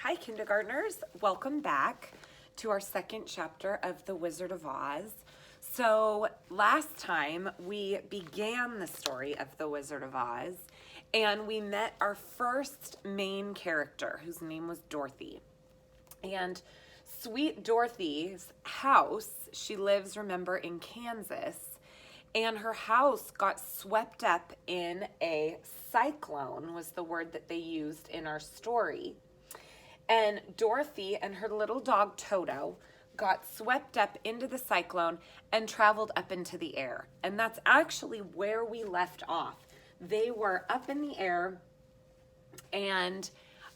Hi, kindergartners. Welcome back to our second chapter of The Wizard of Oz. So last time we began the story of The Wizard of Oz and we met our first main character whose name was Dorothy. And sweet Dorothy's house, she lives, remember, in Kansas, and her house got swept up in a cyclone, was the word that they used in our story. And Dorothy and her little dog Toto got swept up into the cyclone and traveled up into the air. And that's actually where we left off. They were up in the air and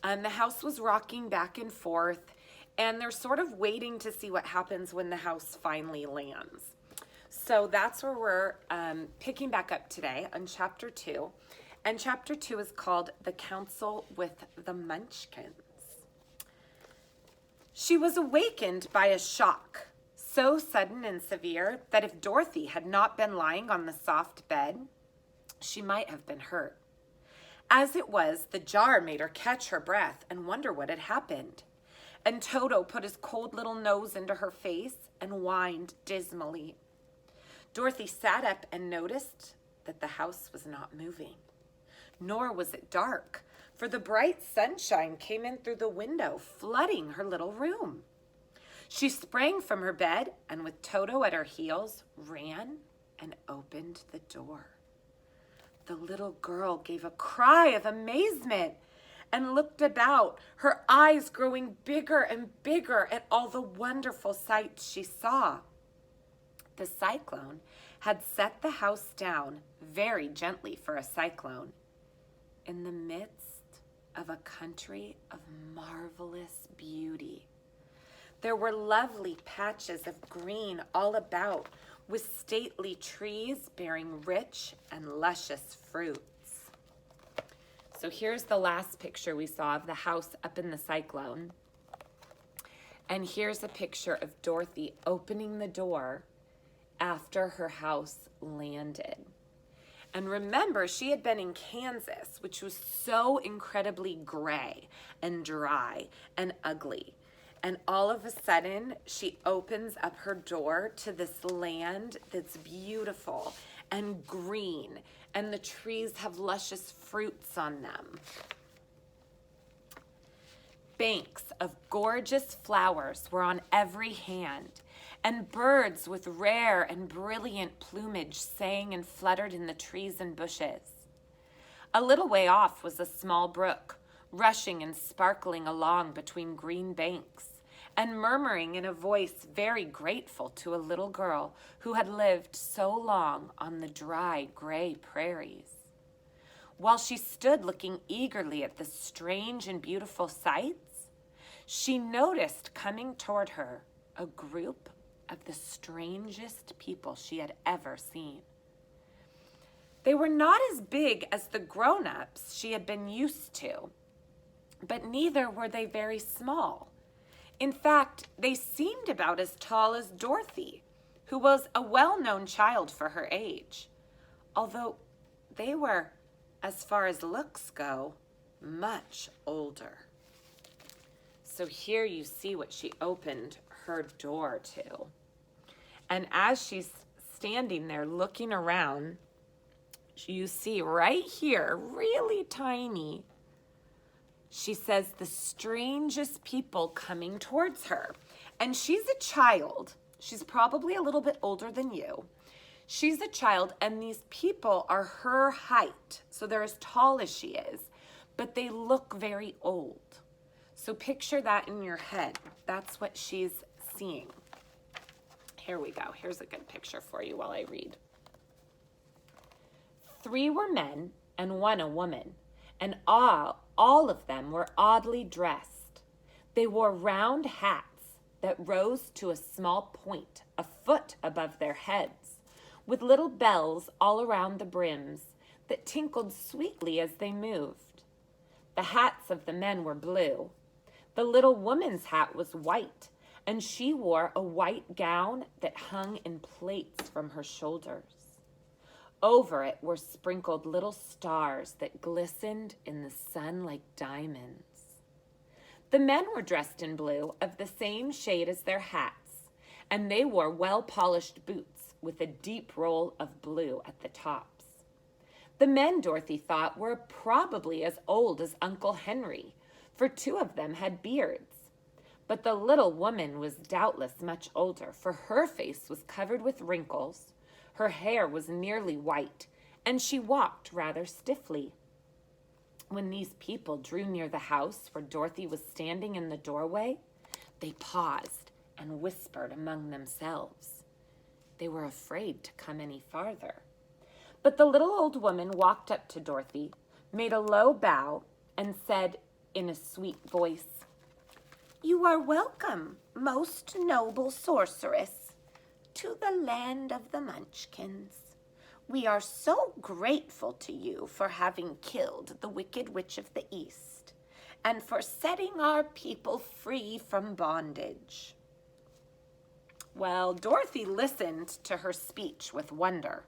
the house was rocking back and forth, and they're sort of waiting to see what happens when the house finally lands. So that's where we're picking back up today on chapter 2. And chapter 2 is called The Council with the Munchkins. She was awakened by a shock, so sudden and severe that if Dorothy had not been lying on the soft bed, she might have been hurt. As it was, the jar made her catch her breath and wonder what had happened. And Toto put his cold little nose into her face and whined dismally. Dorothy sat up and noticed that the house was not moving. Nor was it dark, for the bright sunshine came in through the window, flooding her little room. She sprang from her bed and with Toto at her heels, ran and opened the door. The little girl gave a cry of amazement and looked about, her eyes growing bigger and bigger at all the wonderful sights she saw. The cyclone had set the house down very gently for a cyclone in the midst of a country of marvelous beauty. There were lovely patches of green all about, with stately trees bearing rich and luscious fruits. So here's the last picture we saw of the house up in the cyclone. And here's a picture of Dorothy opening the door after her house landed. And remember, she had been in Kansas, which was so incredibly gray and dry and ugly. And all of a sudden, she opens up her door to this land that's beautiful and green, and the trees have luscious fruits on them. Banks of gorgeous flowers were on every hand, and birds with rare and brilliant plumage sang and fluttered in the trees and bushes. A little way off was a small brook, rushing and sparkling along between green banks, and murmuring in a voice very grateful to a little girl who had lived so long on the dry, gray prairies. While she stood looking eagerly at the strange and beautiful sights, she noticed coming toward her a group of the strangest people she had ever seen. They were not as big as the grown-ups she had been used to, but neither were they very small. In fact, they seemed about as tall as Dorothy, who was a well-known child for her age, although they were, as far as looks go, much older. So here you see what she opened her door to. And as she's standing there looking around, you see right here, really tiny, she says the strangest people coming towards her. And she's a child. She's probably a little bit older than you. She's a child, and these people are her height. So they're as tall as she is, but they look very old. So picture that in your head. That's what she's seeing. Here we go. Here's a good picture for you while I read. 3 were men and 1 a woman, and all of them were oddly dressed. They wore round hats that rose to a small point a foot above their heads, with little bells all around the brims that tinkled sweetly as they moved. The hats of the men were blue. The little woman's hat was white, and she wore a white gown that hung in plaits from her shoulders. Over it were sprinkled little stars that glistened in the sun like diamonds. The men were dressed in blue of the same shade as their hats, and they wore well-polished boots with a deep roll of blue at the tops. The men, Dorothy thought, were probably as old as Uncle Henry, for two of them had beards. But the little woman was doubtless much older, for her face was covered with wrinkles, her hair was nearly white, and she walked rather stiffly. When these people drew near the house where Dorothy was standing in the doorway, they paused and whispered among themselves. They were afraid to come any farther. But the little old woman walked up to Dorothy, made a low bow, and said in a sweet voice, "You are welcome, most noble sorceress, to the land of the Munchkins. We are so grateful to you for having killed the Wicked Witch of the East and for setting our people free from bondage." Well, Dorothy listened to her speech with wonder.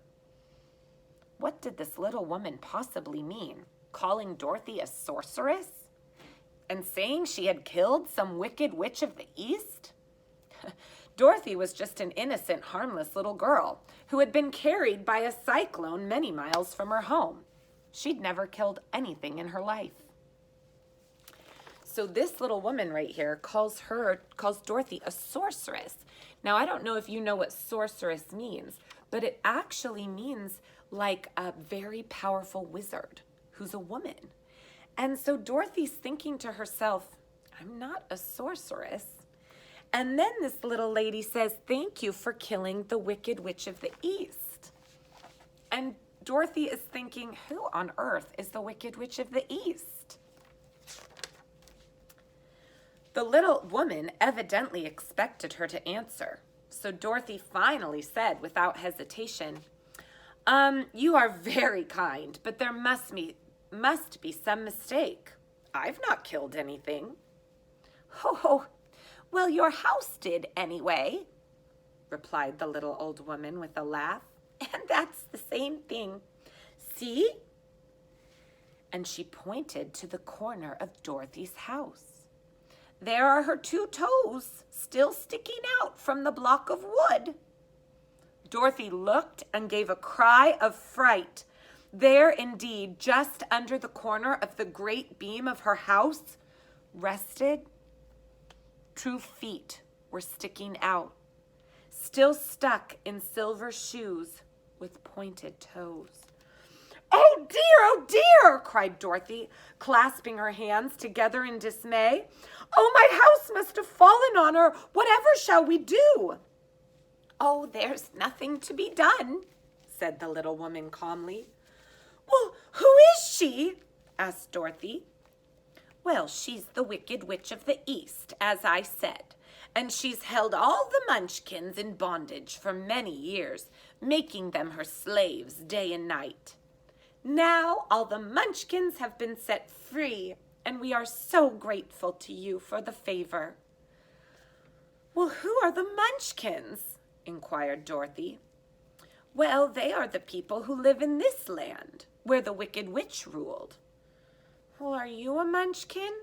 What did this little woman possibly mean? Calling Dorothy a sorceress? And saying she had killed some Wicked Witch of the East? Dorothy was just an innocent, harmless little girl who had been carried by a cyclone many miles from her home. She'd never killed anything in her life. So this little woman right here calls Dorothy a sorceress. Now, I don't know if you know what sorceress means, but it actually means like a very powerful wizard who's a woman. And so Dorothy's thinking to herself, I'm not a sorceress. And then this little lady says, "Thank you for killing the Wicked Witch of the East." And Dorothy is thinking, who on earth is the Wicked Witch of the East? The little woman evidently expected her to answer. So Dorothy finally said without hesitation, "You are very kind, but there must be some mistake. I've not killed anything." "Oh, well, your house did anyway," replied the little old woman with a laugh. "And that's the same thing. See?" And she pointed to the corner of Dorothy's house. "There are her two toes still sticking out from the block of wood." Dorothy looked and gave a cry of fright. There indeed, just under the corner of the great beam of her house, rested 2 feet were sticking out, still stuck in silver shoes with pointed toes. Oh dear, cried Dorothy, clasping her hands together in dismay. "Oh, my house must have fallen on her. Whatever shall we do?" "Oh, there's nothing to be done," said the little woman calmly. "Well, who is she?" asked Dorothy. "Well, she's the Wicked Witch of the East, as I said, and she's held all the Munchkins in bondage for many years, making them her slaves day and night. Now all the Munchkins have been set free, and we are so grateful to you for the favor." "Well, who are the Munchkins?" inquired Dorothy. "Well, they are the people who live in this land, where the Wicked Witch ruled." "Well, are you a Munchkin?"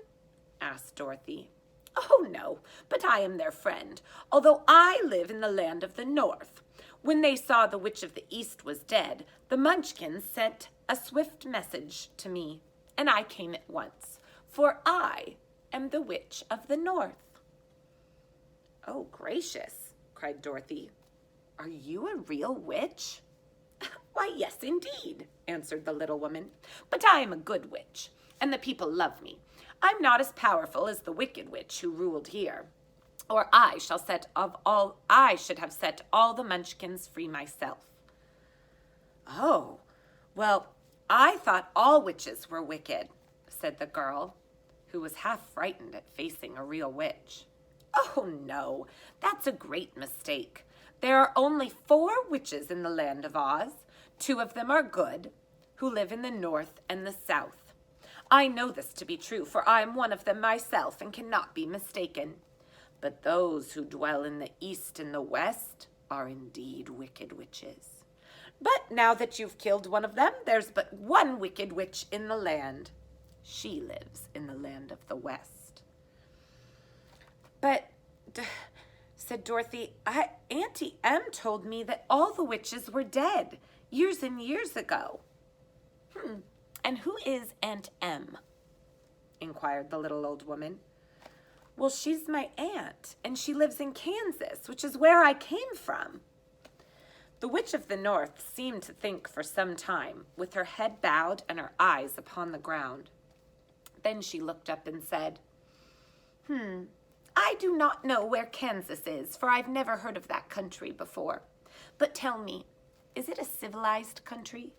asked Dorothy. "Oh, no, but I am their friend, although I live in the land of the North. When they saw the Witch of the East was dead, the Munchkins sent a swift message to me, and I came at once, for I am the Witch of the North." "Oh, gracious," cried Dorothy. "Are you a real witch?" "Why, yes, indeed," answered the little woman, "but I am a good witch, and the people love me. I'm not as powerful as the Wicked Witch who ruled here, or I should have set all the Munchkins free myself." "Oh, well, I thought all witches were wicked," said the girl, who was half frightened at facing a real witch. "Oh, no, that's a great mistake. There are only 4 witches in the land of Oz. 2 of them are good, who live in the North and the South. I know this to be true, for I am one of them myself and cannot be mistaken. But those who dwell in the East and the West are indeed wicked witches. But now that you've killed one of them, there's but one Wicked Witch in the land. She lives in the land of the West." But, said Dorothy, Auntie Em told me that all the witches were dead years and years ago. And who is Aunt Em? Inquired the little old woman. Well, she's my aunt, and she lives in Kansas, which is where I came from. The Witch of the North seemed to think for some time, with her head bowed and her eyes upon the ground. Then she looked up and said, I do not know where Kansas is, for I've never heard of that country before. But tell me, is it a civilized country?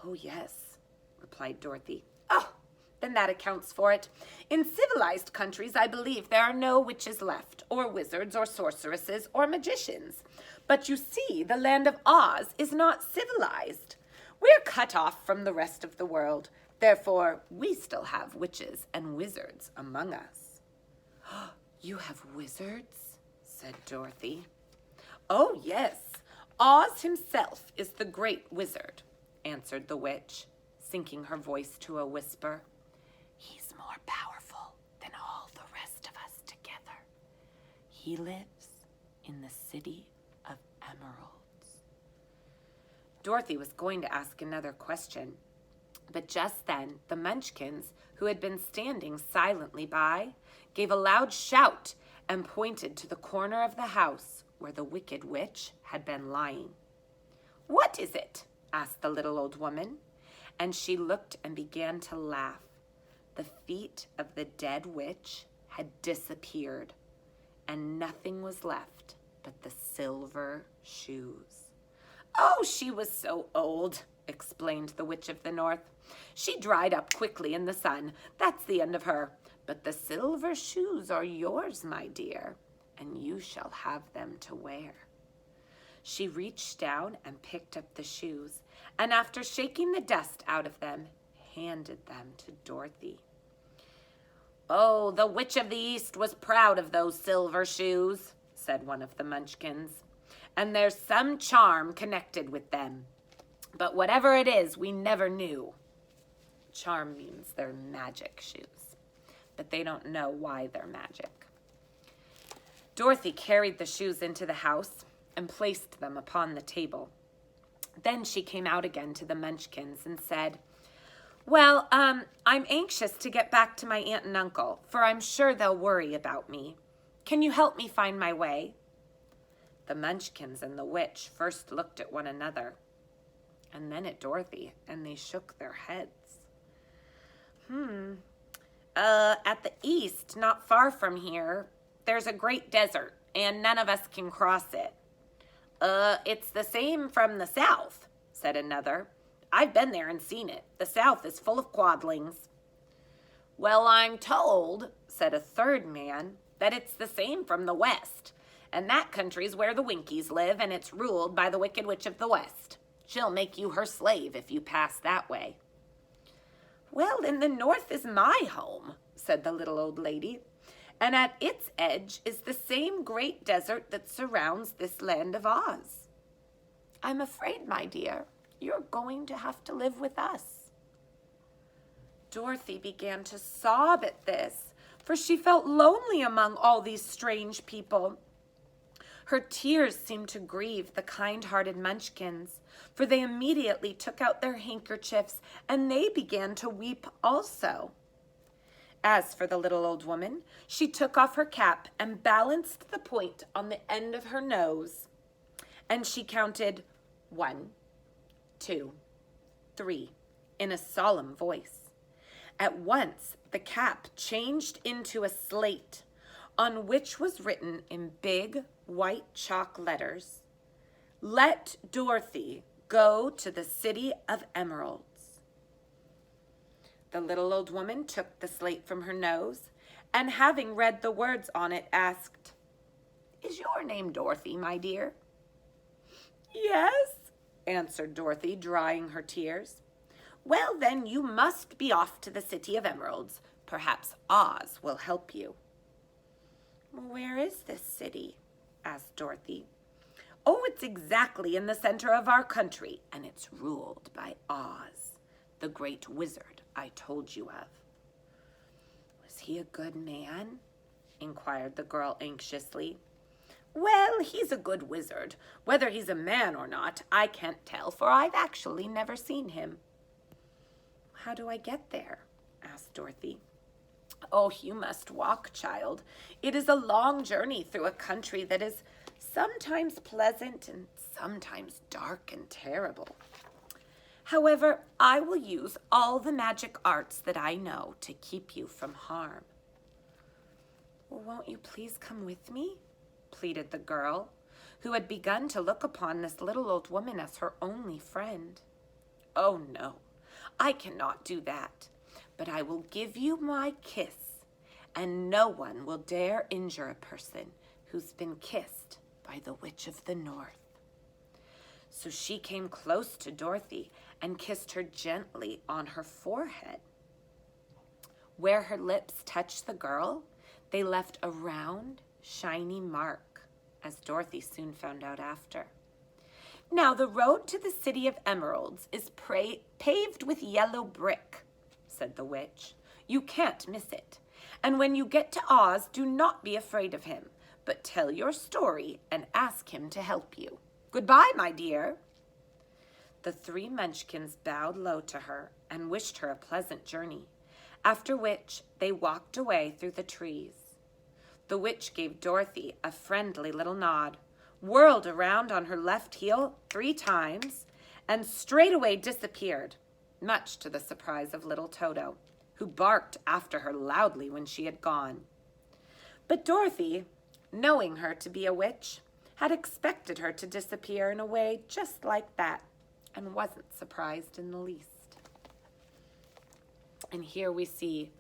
Oh, yes, replied Dorothy. Oh, then that accounts for it. In civilized countries, I believe there are no witches left, or wizards, or sorceresses, or magicians. But you see, the land of Oz is not civilized. We're cut off from the rest of the world. Therefore, we still have witches and wizards among us. You have wizards? Said Dorothy. Oh, yes. Oz himself is the great wizard, answered the witch, sinking her voice to a whisper. He's more powerful than all the rest of us together. He lives in the city of Emeralds. Dorothy was going to ask another question, but just then the Munchkins, who had been standing silently by, gave a loud shout and pointed to the corner of the house where the Wicked Witch had been lying. What is it? Asked the little old woman, and she looked and began to laugh. The feet of the dead witch had disappeared, and nothing was left but the silver shoes. Oh, she was so old, explained the Witch of the North. She dried up quickly in the sun. That's the end of her. But the silver shoes are yours, my dear, and you shall have them to wear. She reached down and picked up the shoes, and after shaking the dust out of them, handed them to Dorothy. Oh, the Witch of the East was proud of those silver shoes, said one of the Munchkins, and there's some charm connected with them. But whatever it is, we never knew. Charm means they're magic shoes, but they don't know why they're magic. Dorothy carried the shoes into the house and placed them upon the table. Then she came out again to the Munchkins and said, Well, I'm anxious to get back to my aunt and uncle, for I'm sure they'll worry about me. Can you help me find my way? The Munchkins and the witch first looked at one another, and then at Dorothy, and they shook their heads. At the east, not far from here, there's a great desert, and none of us can cross it. It's the same from the south, said another. I've been there and seen it. The south is full of quadlings. Well, I'm told, said a third man, that it's the same from the west, and that country's where the Winkies live, and it's ruled by the Wicked Witch of the West. She'll make you her slave if you pass that way. Well, then the north is my home, said the little old lady, and at its edge is the same great desert that surrounds this land of Oz. I'm afraid, my dear, you're going to have to live with us. Dorothy began to sob at this, for she felt lonely among all these strange people. Her tears seemed to grieve the kind-hearted Munchkins, for they immediately took out their handkerchiefs and they began to weep also. As for the little old woman, she took off her cap and balanced the point on the end of her nose, and she counted 1, 2, 3 in a solemn voice. At once, the cap changed into a slate on which was written in big white chalk letters, Let Dorothy go to the city of Emeralds. The little old woman took the slate from her nose, and having read the words on it, asked, Is your name Dorothy, my dear? Yes, answered Dorothy, drying her tears. Well, then you must be off to the city of Emeralds. Perhaps Oz will help you. Where is this city? Asked Dorothy. Oh, it's exactly in the center of our country, and it's ruled by Oz, the great wizard I told you of. Was he a good man? inquired the girl anxiously. Well, he's a good wizard. Whether he's a man or not, I can't tell, for I've actually never seen him. How do I get there? Asked Dorothy. Oh, you must walk, child. It is a long journey through a country that is sometimes pleasant and sometimes dark and terrible. However, I will use all the magic arts that I know to keep you from harm. Well, won't you please come with me? Pleaded the girl, who had begun to look upon this little old woman as her only friend. Oh, no, I cannot do that, but I will give you my kiss, and no one will dare injure a person who's been kissed by the Witch of the North. So she came close to Dorothy and kissed her gently on her forehead. Where her lips touched the girl, they left a round, shiny mark, as Dorothy soon found out after. Now the road to the City of Emeralds is paved with yellow brick, said the witch. You can't miss it. And when you get to Oz, do not be afraid of him, but tell your story and ask him to help you. Goodbye, my dear. The three Munchkins bowed low to her and wished her a pleasant journey, after which they walked away through the trees. The witch gave Dorothy a friendly little nod, whirled around on her left heel 3 times, and straightway disappeared, much to the surprise of little Toto, who barked after her loudly when she had gone. But Dorothy, knowing her to be a witch, had expected her to disappear in a way just like that, and wasn't surprised in the least. And here we see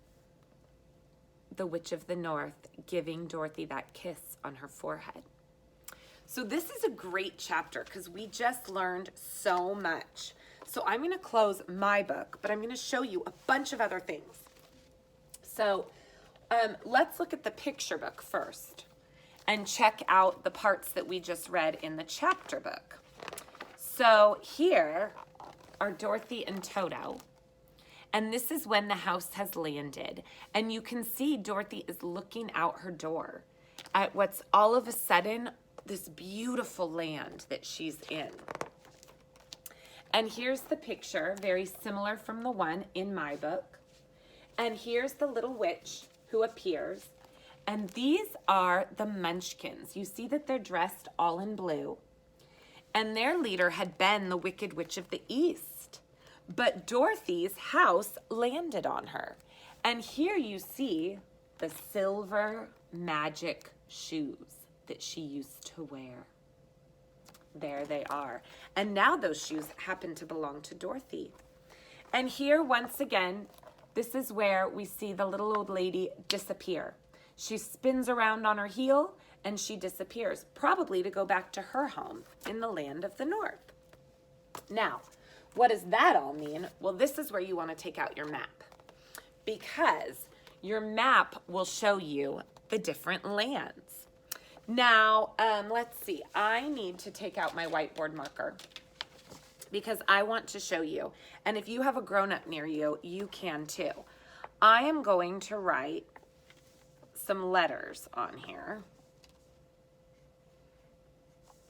the Witch of the North giving Dorothy that kiss on her forehead. So this is a great chapter because we just learned so much. So I'm going to close my book, but I'm going to show you a bunch of other things. So let's look at the picture book first and check out the parts that we just read in the chapter book. So here are Dorothy and Toto. And this is when the house has landed. And you can see Dorothy is looking out her door at what's all of a sudden this beautiful land that she's in. And here's the picture, very similar from the one in my book. And here's the little witch who appears. And these are the Munchkins. You see that they're dressed all in blue. And their leader had been the Wicked Witch of the East. But Dorothy's house landed on her. And here you see the silver magic shoes that she used to wear. There they are. And now those shoes happen to belong to Dorothy. And here, once again, this is where we see the little old lady disappear. She spins around on her heel and she disappears, probably to go back to her home in the land of the North. Now, what does that all mean? Well, this is where you want to take out your map, because your map will show you the different lands. Now, let's see. I need to take out my whiteboard marker because I want to show you. And if you have a grown-up near you, you can too. I am going to write some letters on here.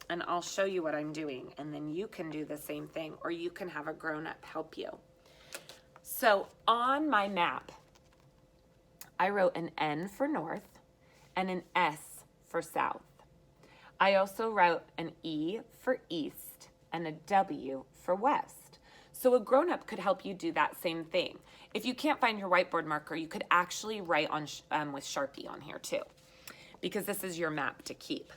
And I'll show you what I'm doing, and then you can do the same thing, or you can have a grown-up help you. So on my map, I wrote an N for north and an S for south. I also wrote an E for east and a W for west. So a grown-up could help you do that same thing. If you can't find your whiteboard marker, you could actually write on with Sharpie on here too, because this is your map to keep.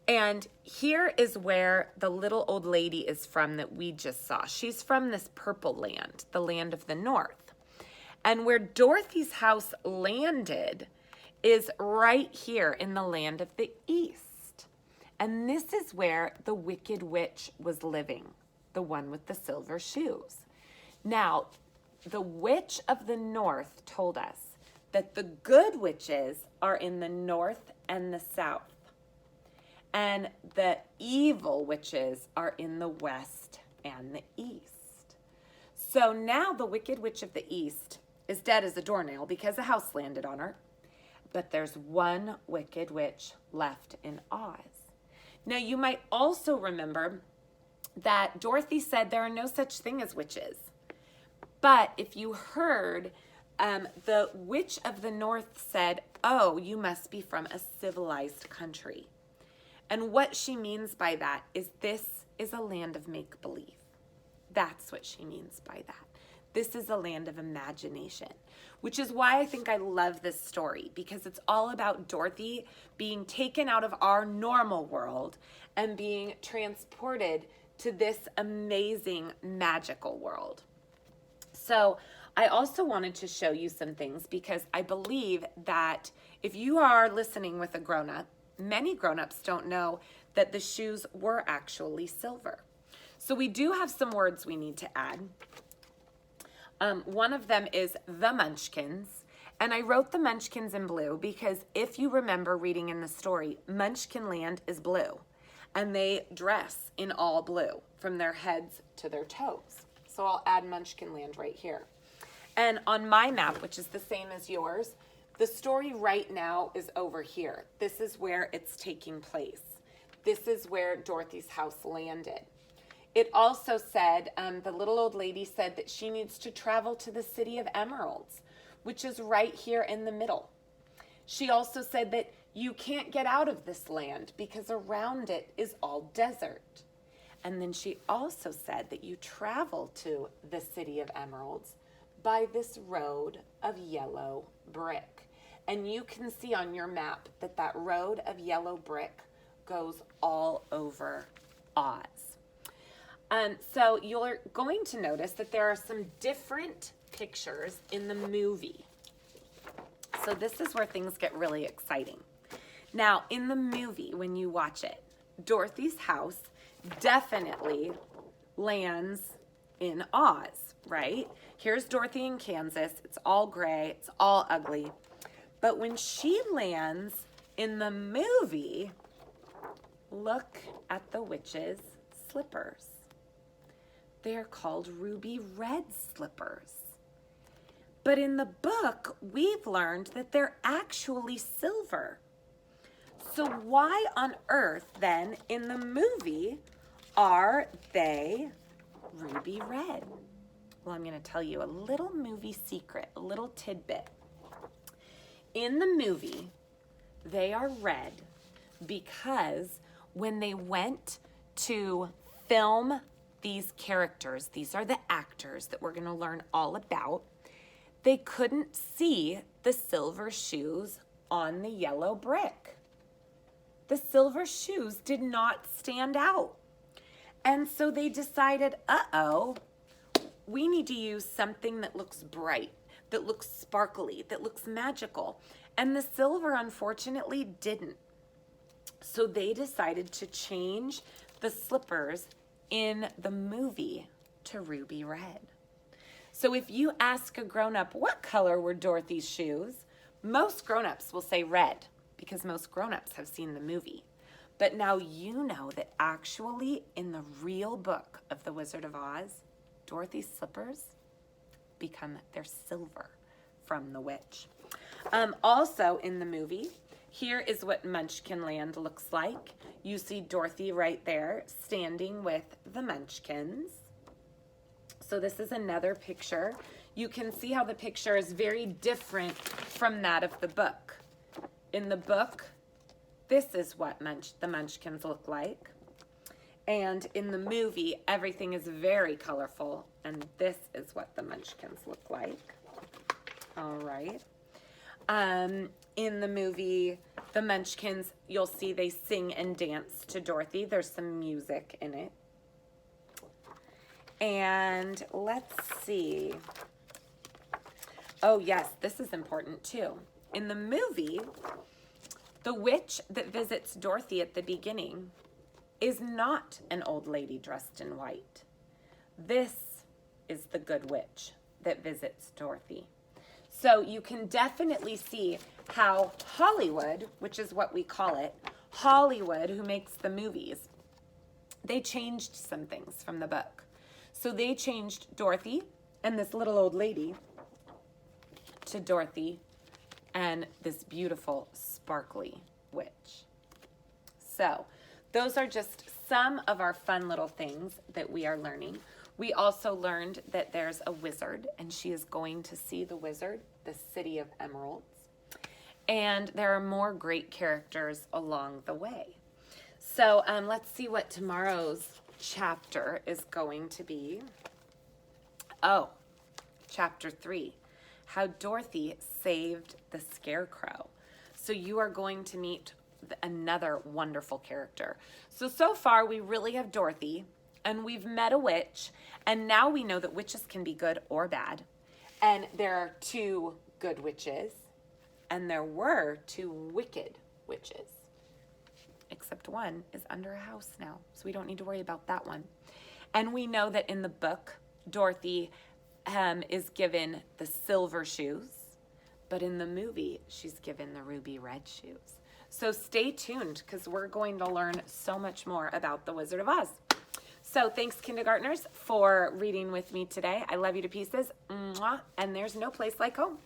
And here is where the little old lady is from that we just saw. She's from this purple land, the land of the North. And where Dorothy's house landed is right here in the land of the East. And this is where the Wicked Witch was living, the one with the silver shoes. Now, the Witch of the North told us that the good witches are in the north and the south, and the evil witches are in the west and the east. So now the Wicked Witch of the East is dead as a doornail because a house landed on her. but there's one wicked witch left in Oz. Now, you might also remember that Dorothy said there are no such thing as witches. But if you heard, the Witch of the North said, oh, you must be from a civilized country. And what she means by that is this is a land of make-believe. That's what she means by that. This is a land of imagination, which is why I think I love this story, because it's all about Dorothy being taken out of our normal world and being transported to this amazing magical world. So I also wanted to show you some things, because I believe that if you are listening with a grown-up, many grown-ups don't know that the shoes were actually silver. So we do have some words we need to add. One of them is the Munchkins. And I wrote the Munchkins in blue because if you remember reading in the story, Munchkin Land is blue. And they dress in all blue from their heads to their toes. So I'll add Munchkin Land right here. And on my map, which is the same as yours, the story right now is over here. This is where it's taking place. This is where Dorothy's house landed. It also said, the little old lady said that she needs to travel to the City of Emeralds, which is right here in the middle. She also said that you can't get out of this land because around it is all desert. And then she also said that you travel to the City of Emeralds by this road of yellow brick. And you can see on your map that that road of yellow brick goes all over Oz. So you're going to notice that there are some different pictures in the movie. So this is where things get really exciting. Now, in the movie, when you watch it, Dorothy's house definitely lands in Oz, right? Here's Dorothy in Kansas. It's all gray. It's all ugly. But when she lands in the movie, look at the witch's slippers. They're called ruby red slippers. But in the book, we've learned that they're actually silver. So why on earth then in the movie are they ruby red? Well, I'm going to tell you a little movie secret, a little tidbit. In the movie, they are red because when they went to film these characters, these are the actors that we're going to learn all about, they couldn't see the silver shoes on the yellow brick. The silver shoes did not stand out. And so they decided, uh-oh, we need to use something that looks bright, that looks sparkly, that looks magical. And the silver, unfortunately, didn't. So they decided to change the slippers in the movie to ruby red. So if you ask a grown-up, what color were Dorothy's shoes? Most grown-ups will say red because most grown-ups have seen the movie. But now you know that actually in the real book of The Wizard of Oz, Dorothy's slippers they're silver from the witch. Also in the movie, here is what Munchkin Land looks like. You see Dorothy right there standing with the Munchkins. So this is another picture. You can see how the picture is very different from that of the book. In the book, this is what the Munchkins look like. And in the movie, everything is very colorful. And this is what the Munchkins look like. All right. In the movie, the Munchkins, you'll see they sing and dance to Dorothy. There's some music in it. And let's see. Oh, yes, this is important too. In the movie, the witch that visits Dorothy at the beginning is not an old lady dressed in white. This is the good witch that visits Dorothy. So you can definitely see how Hollywood, which is what we call it, Hollywood, who makes the movies, they changed some things from the book. So they changed Dorothy and this little old lady to Dorothy and this beautiful sparkly witch. So those are just some of our fun little things that we are learning. We also learned that there's a wizard, and she is going to see the wizard, the City of Emeralds. And there are more great characters along the way. So let's see what tomorrow's chapter is going to be. Oh, chapter 3, how Dorothy saved the Scarecrow. So you are going to meet another wonderful character. So far we really have Dorothy, and we've met a witch, and now we know that witches can be good or bad. And there are 2 good witches, and there were 2 wicked witches. Except one is under a house now, so we don't need to worry about that one. And we know that in the book, Dorothy is given the silver shoes, but in the movie, she's given the ruby red shoes. So stay tuned, because we're going to learn so much more about the Wizard of Oz. So thanks, kindergartners, for reading with me today. I love you to pieces. Mwah. And there's no place like home.